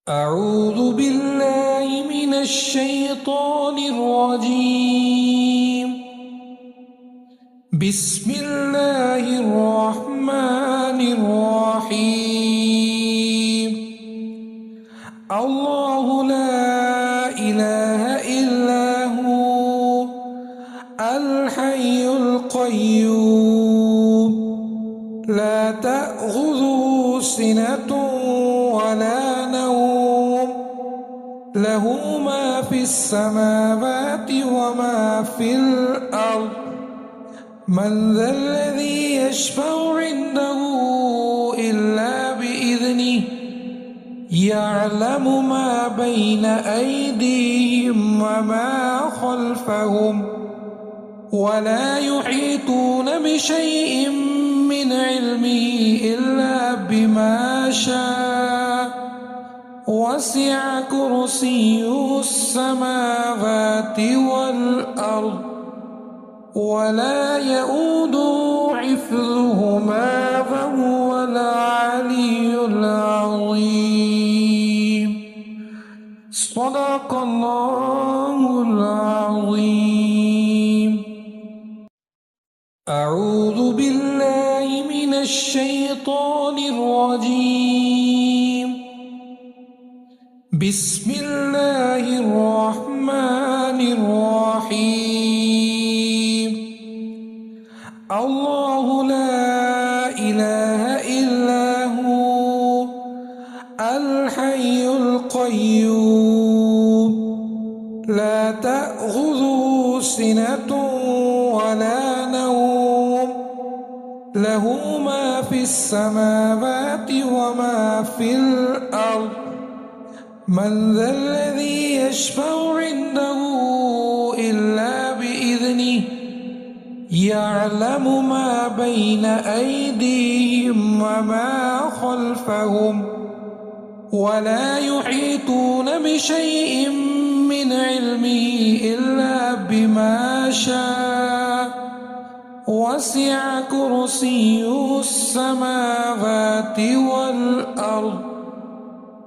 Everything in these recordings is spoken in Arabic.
أعوذ بالله من الشيطان الرجيم. بسم الله الرحمن الرحيم. الله لا إله إلا هو الحي القيوم لا تأخذه سنة ولا نوم له ما في السماوات وما في الأرض من ذا الذي يشفع عنده إلا بإذنه يعلم ما بين أيديهم وما خلفهم ولا يحيطون بشيء من علمه إلا بما شاء وسع كرسيه السماوات والأرض ولا يؤوده حفظهما وهو العلي العظيم. صدق الله العظيم. أعوذ بالله من الشيطان الرجيم. بسم الله الرحمن الرحيم. الله لا إله إلا هو الحي القيوم لا تأخذه سنة ولا نوم له ما في السماوات وما في الأرض من ذا الذي يشفع عنده إلا بإذنه يعلم ما بين أيديهم وما خلفهم ولا يحيطون بشيء من علمه إلا بما شاء وسع كرسيه السماوات والأرض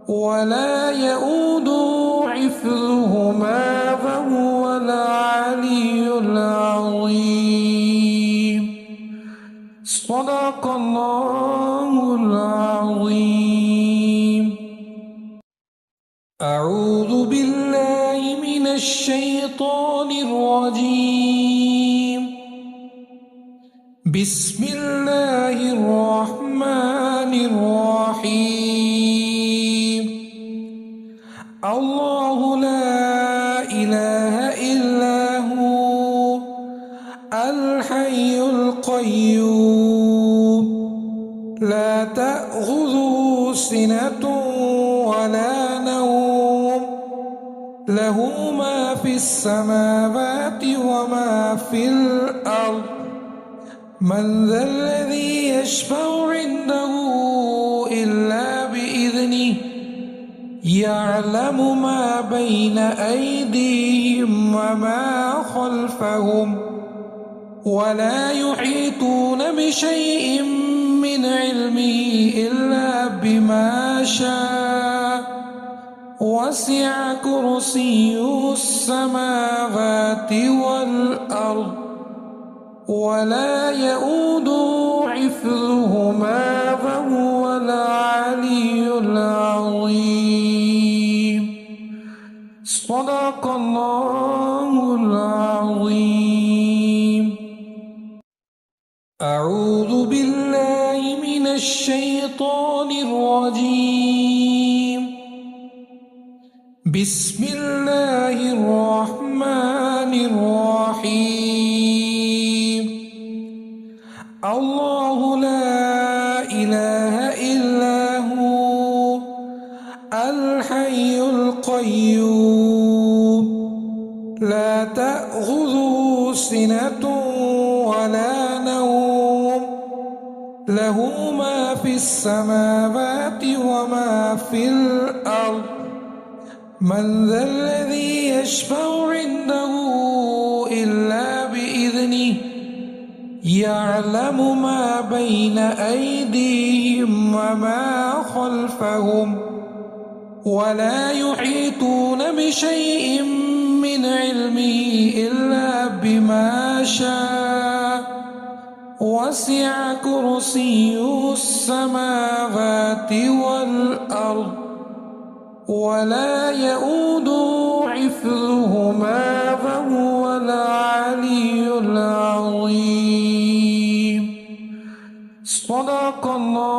ولا يؤوده حفظهما وهو العلي العظيم. صدق الله العظيم. أعوذ بالله من الشيطان الرجيم. بسم الله الرحمن الرحيم. الله لا إله إلا هو الحي القيوم لا تأخذه سنة ولا نوم له ما في السماوات وما في الأرض من ذا الذي يشفع عنده إلا بإذنه يعلم ما بين أيديهم وما خلفهم ولا يحيطون بشيء من علمه إلا بما شاء وسع كرسيه السماوات والأرض ولا يؤوده حفظهما وهو العلي العظيم. صدق الله العظيم. أعوذ بالله من الشيطان الرجيم. بسم الله الرحمن الرحيم. الله لا إله إلا هو الحي القيوم لا تأخذه سنة ولا نوم له ما في السماوات وما في الأرض من ذا الذي يشفع عنده إلا بإذنه يعلم ما بين أيديهم وما خلفهم ولا يحيطون بشيء من علمه إلا بما شاء وسع كرسيه السماوات والأرض ولا يؤوده حفظهما وهو العلي العظيم. صدق الله